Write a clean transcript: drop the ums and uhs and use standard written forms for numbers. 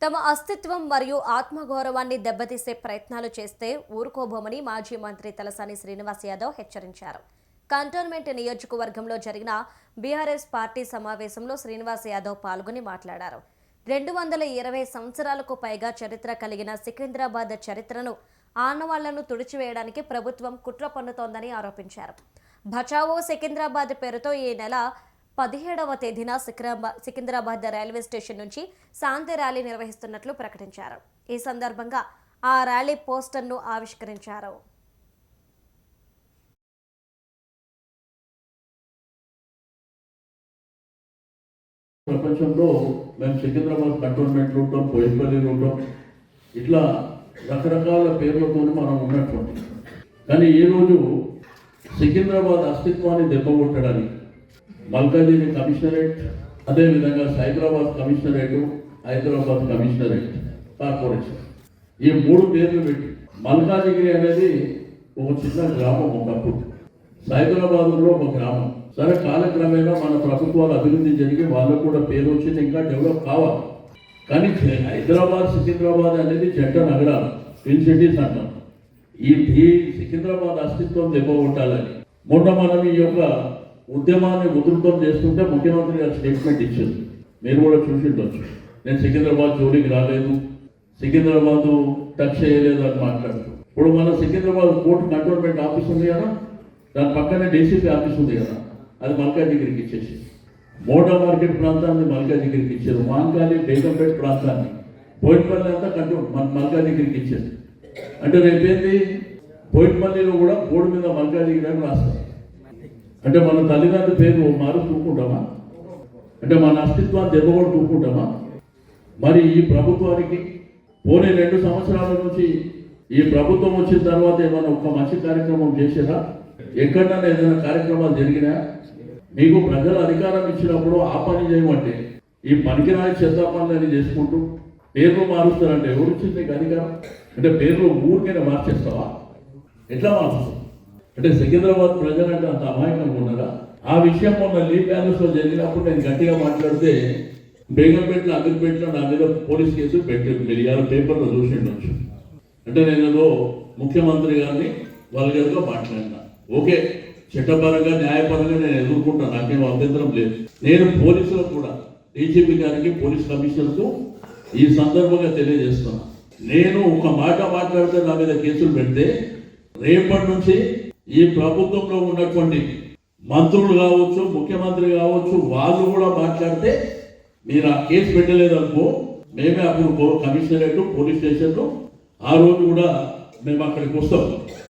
తమ అస్తిత్వం మరియు ఆత్మగౌరవాన్ని దెబ్బతీసే ప్రయత్నాలు చేస్తే ఊరుకోబోమని మాజీ మంత్రి తలసాని శ్రీనివాస్ యాదవ్ హెచ్చరించారు. కంటోన్మెంట్ నియోజకవర్గంలో జరిగిన బీఆర్ఎస్ పార్టీ సమావేశంలో శ్రీనివాస్ యాదవ్ పాల్గొని మాట్లాడారు. 220 సంవత్సరాలకు పైగా చరిత్ర కలిగిన సికింద్రాబాద్ చరిత్రను ఆనవాళ్లను తుడిచివేయడానికి ప్రభుత్వం కుట్ర పన్నుతోందని ఆరోపించారు. బచావో సికింద్రాబాద్ పేరుతో ఈ నెల 17వ తేదీన సికింద్రాబాద్ రైల్వే స్టేషన్ నుంచి శాంతి ర్యాలీ నిర్వహిస్తున్నట్లు ప్రకటించారు. ఈ సందర్భంగా ఆ ర్యాలీ పోస్టర్ను ఆవిష్కరించారు. ప్రపంచంలో మేము సికింద్రాబాద్ కంటోన్మెంట్ ఉంటాం, పోయిపల్లి ఉంటాం, ఇట్లా రకరకాల పేర్లతో మనం ఉన్నటువంటి, కానీ ఈరోజు సికింద్రాబాద్ అస్తిత్వాన్ని దెబ్బకొట్టడానికి మల్కాజిగిరి కమిషనరేట్, అదేవిధంగా Cyberabad commissionerate, Hyderabad commissionerate, corporation, ఈ 3 పేర్లు పెట్టి మల్కాజిగిరి అనేది ఒక చిన్న గ్రామం ఒకప్పుడు, సైబరాబాద్లో ఒక గ్రామం. సరే, కాలక్రమేణా మన ప్రభుత్వాలు అభివృద్ధి జరిగి వాళ్ళకు కూడా పేరు వచ్చింది, ఇంకా డెవలప్ కావాలి. కానీ హైదరాబాద్ సికింద్రాబాద్ అనేది జంట నగరాలు, ట్విన్ సిటీస్ అంటాం. ఈ సికింద్రాబాద్ అస్తిత్వం దెబ్బకొట్టాలని మొన్న మనం ఈ యొక్క ఉద్యమాన్ని ఉధృతం చేస్తుంటే ముఖ్యమంత్రి గారు స్టేట్మెంట్ ఇచ్చారు. మీరు కూడా చూసి ఉండొచ్చు. నేను సికింద్రాబాద్ జోలికి రాలేదు, సికింద్రాబాద్ టచ్ చేయలేదు అని మాట్లాడుతూ. ఇప్పుడు మన సికింద్రాబాద్ కోర్టు కంటోన్మెంట్ ఆఫీస్ ఉంది కదా, దాని పక్కనే డీసీపీ ఆఫీస్ ఉంది కదా, అది మల్కాజిగిరికి ఇచ్చేసి, మోటా మార్కెట్ ప్రాంతాన్ని మల్కాజిగిరికి ఇచ్చారు, మాంకాలి బేగంపేట ప్రాంతాన్ని, పోయినపల్లి అంతా మల్కాజిగిరికి ఇచ్చారు. అంటే రేపేంది, పోయినపల్లిలో కూడా బోర్డు మీద మల్కాజిగిరి అని రాస్తారు. అంటే మన తల్లిదండ్రుల పేరు మారుతూకుంటామా? అంటే మన అస్తిత్వాన్ని దెబ్బకొడు తూకుంటామా? మరి ఈ ప్రభుత్వానికి పోనీ 2 సంవత్సరాల నుంచి ఈ ప్రభుత్వం వచ్చిన తర్వాత ఏమైనా ఒక మంచి కార్యక్రమం చేసేదా? ఎక్కడన్నా ఏదైనా కార్యక్రమాలు జరిగినా? మీకు ప్రజలు అధికారం ఇచ్చినప్పుడు ఆ పని చేయమంటే ఈ పనికిరాని చెత్త పనులని చేసుకుంటూ పేర్లు మారుస్తారంటే ఎవరు ఇచ్చింది నీకు అధికారం? అంటే పేర్లు ఊరికైనా మార్చేస్తావా? ఎట్లా మారుస్తావు? అంటే సికింద్రాబాద్ ప్రజలంటే అంత అమాయకంగా ఉన్నారా? ఆ విషయం మొన్న లీ ప్యాలెస్లో జరిగినప్పుడు నేను గట్టిగా మాట్లాడితే బేగంపేటలో, అమీర్పేటలో నా మీద పోలీస్ కేసు పెట్టారు. మీరు ఇవాళ పేపర్లో చూసి ఉండొచ్చు. అంటే నేను ఏదో ముఖ్యమంత్రి గారిని వల్గర్గా మాట్లాడినా. ఓకే, చట్టపరంగా న్యాయపరంగా నేను ఎదుర్కొంటాను, నాకేం అభ్యంతరం లేదు. నేను పోలీసులకు కూడా, డీజీపీ గారికి, పోలీస్ కమిషనర్కు ఈ సందర్భంగా తెలియజేస్తున్నా, నేను ఒక మాట మాట్లాడితే నా మీద కేసులు పెడితే రేపటి నుంచి ఈ ప్రభుత్వంలో ఉన్నటువంటి మంత్రులు కావచ్చు, ముఖ్యమంత్రి కావచ్చు, వాళ్ళు కూడా మాట్లాడితే మీరు ఆ కేసు పెట్టలేదనుకో, మేమే అప్పుడు కమిషనరేట్, పోలీస్ స్టేషన్లో ఆ రోజు కూడా మేము అక్కడికి వస్తాం.